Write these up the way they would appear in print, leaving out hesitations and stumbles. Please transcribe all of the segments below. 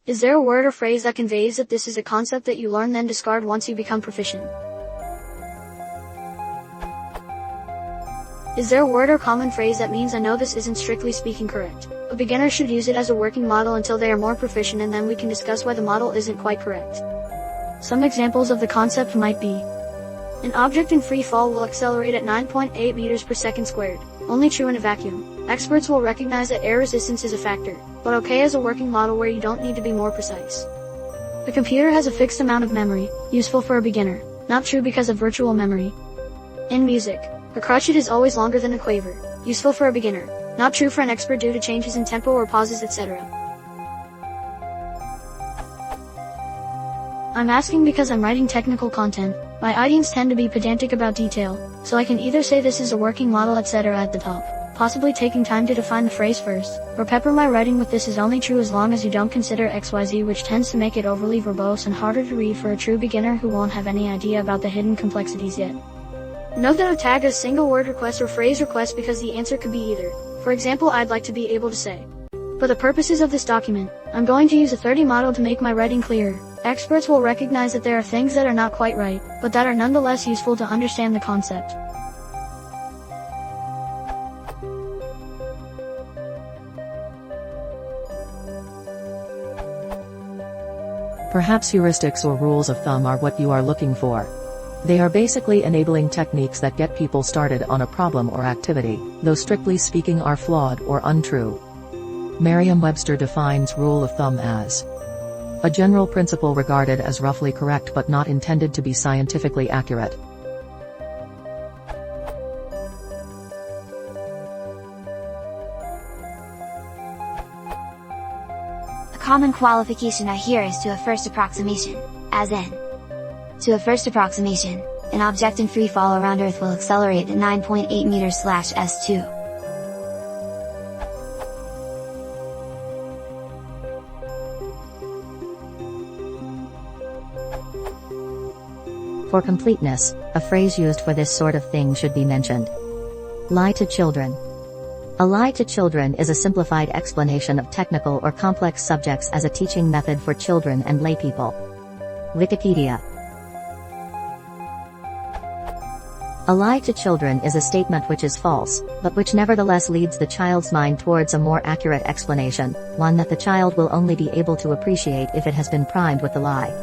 Is there a word or phrase that conveys that this is a concept that you learn then discard once you become proficient? Is there a word or common phrase that means I know this isn't strictly speaking correct? A beginner should use it as a working model until they are more proficient, and then we can discuss why the model isn't quite correct. Some examples of the concept might be: an object in free fall will accelerate at 9.8 meters per second squared. Only true in a vacuum. Experts will recognize that air resistance is a factor, but okay as a working model where you don't need to be more precise. A computer has a fixed amount of memory, useful for a beginner. Not true because of virtual memory. In music, a crotchet is always longer than a quaver, useful for a beginner. Not true for an expert due to changes in tempo or pauses, etc. I'm asking because I'm writing technical content. My audience tend to be pedantic about detail, so I can either say this is a working model etc. at the top, possibly taking time to define the phrase first, or pepper my writing with this is only true as long as you don't consider XYZ, which tends to make it overly verbose and harder to read for a true beginner who won't have any idea about the hidden complexities yet. Note that I tag a single word request or phrase request because the answer could be either. For example, I'd like to be able to say, for the purposes of this document, I'm going to use a 30 model to make my writing clearer. Experts will recognize that there are things that are not quite right, but that are nonetheless useful to understand the concept. Perhaps heuristics or rules of thumb are what you are looking for. They are basically enabling techniques that get people started on a problem or activity, though strictly speaking are flawed or untrue. Merriam-Webster defines rule of thumb as a general principle regarded as roughly correct but not intended to be scientifically accurate. A common qualification I hear is to a first approximation, as in, to a first approximation, an object in free fall around Earth will accelerate at 9.8 meters/s2. For completeness, a phrase used for this sort of thing should be mentioned. Lie to children. A lie to children is a simplified explanation of technical or complex subjects as a teaching method for children and laypeople. Wikipedia. A lie to children is a statement which is false, but which nevertheless leads the child's mind towards a more accurate explanation, one that the child will only be able to appreciate if it has been primed with the lie.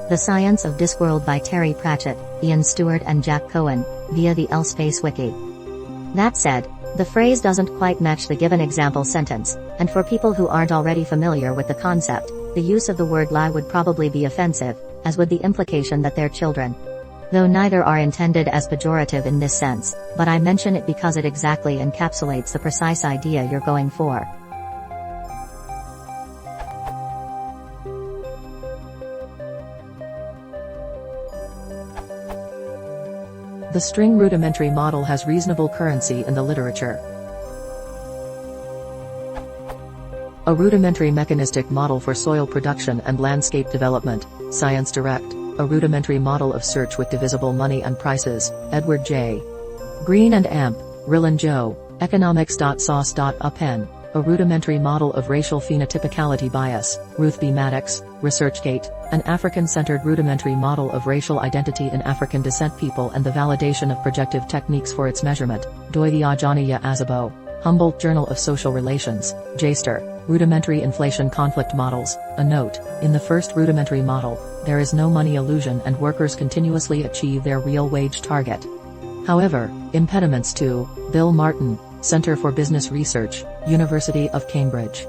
The Science of Discworld by Terry Pratchett, Ian Stewart and Jack Cohen, via the LSpace Wiki. That said, the phrase doesn't quite match the given example sentence, and for people who aren't already familiar with the concept, the use of the word lie would probably be offensive, as would the implication that they're children. Though neither are intended as pejorative in this sense, but I mention it because it exactly encapsulates the precise idea you're going for. The string rudimentary model has reasonable currency in the literature. A rudimentary mechanistic model for soil production and landscape development, Science Direct. A rudimentary model of search with divisible money and prices, Edward J. Green and Amp, Rill & Joe, Economics.Sauce.Appen. A rudimentary model of racial phenotypicality bias, Ruth B. Maddox, ResearchGate. An African-centered rudimentary model of racial identity in African descent people and the validation of projective techniques for its measurement, Doidiajaniya Azabo. Humboldt Journal of Social Relations, Jaster. Rudimentary inflation conflict models. A note, in the first rudimentary model, there is no money illusion and workers continuously achieve their real wage target. However, impediments to, Bill Martin, Center for Business Research, University of Cambridge.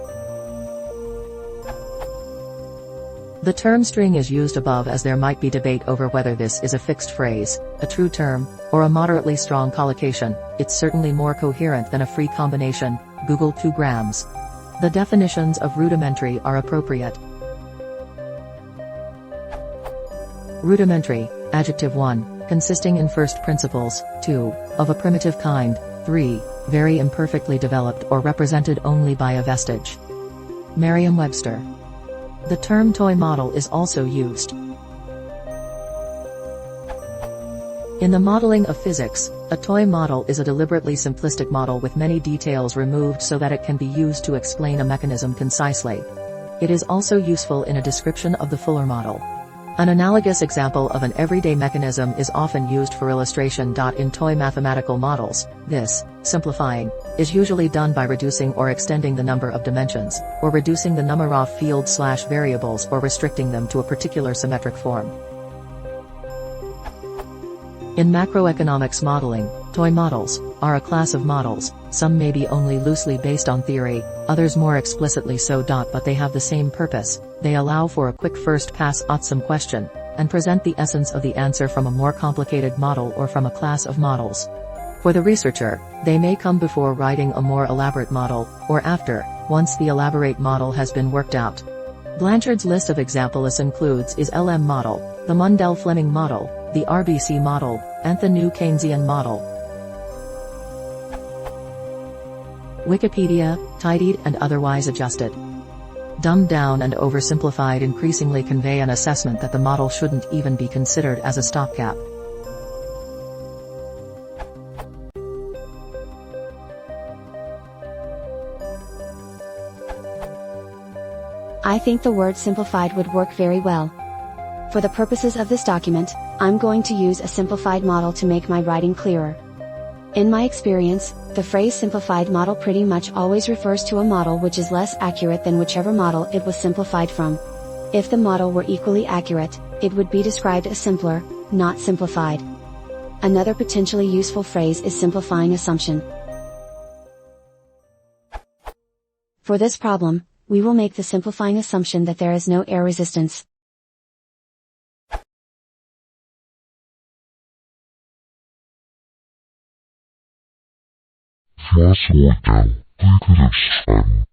The term string is used above as there might be debate over whether this is a fixed phrase, a true term, or a moderately strong collocation. It's certainly more coherent than a free combination, Google 2 grams. The definitions of rudimentary are appropriate. Rudimentary, adjective 1, consisting in first principles, 2, of a primitive kind, 3, very imperfectly developed or represented only by a vestige. Merriam-Webster. The term toy model is also used. In the modeling of physics, a toy model is a deliberately simplistic model with many details removed so that it can be used to explain a mechanism concisely. It is also useful in a description of the fuller model. An analogous example of an everyday mechanism is often used for illustration. In toy mathematical models, this simplifying is usually done by reducing or extending the number of dimensions, or reducing the number of fields/variables, or restricting them to a particular symmetric form. In macroeconomics modeling, toy models are a class of models. Some may be only loosely based on theory, others more explicitly so. But they have the same purpose. They allow for a quick first pass at some question, and present the essence of the answer from a more complicated model or from a class of models. For the researcher, they may come before writing a more elaborate model, or after, once the elaborate model has been worked out. Blanchard's list of examples includes is LM model, the Mundell-Fleming model, the RBC model, and the new Keynesian model. Wikipedia, tidied and otherwise adjusted. Dumbed down and oversimplified increasingly convey an assessment that the model shouldn't even be considered as a stopgap. I think the word simplified would work very well. For the purposes of this document, I'm going to use a simplified model to make my writing clearer. In my experience, the phrase simplified model pretty much always refers to a model which is less accurate than whichever model it was simplified from. If the model were equally accurate, it would be described as simpler, not simplified. Another potentially useful phrase is simplifying assumption. For this problem, we will make the simplifying assumption that there is no air resistance. Fast forward down, click the schreiben.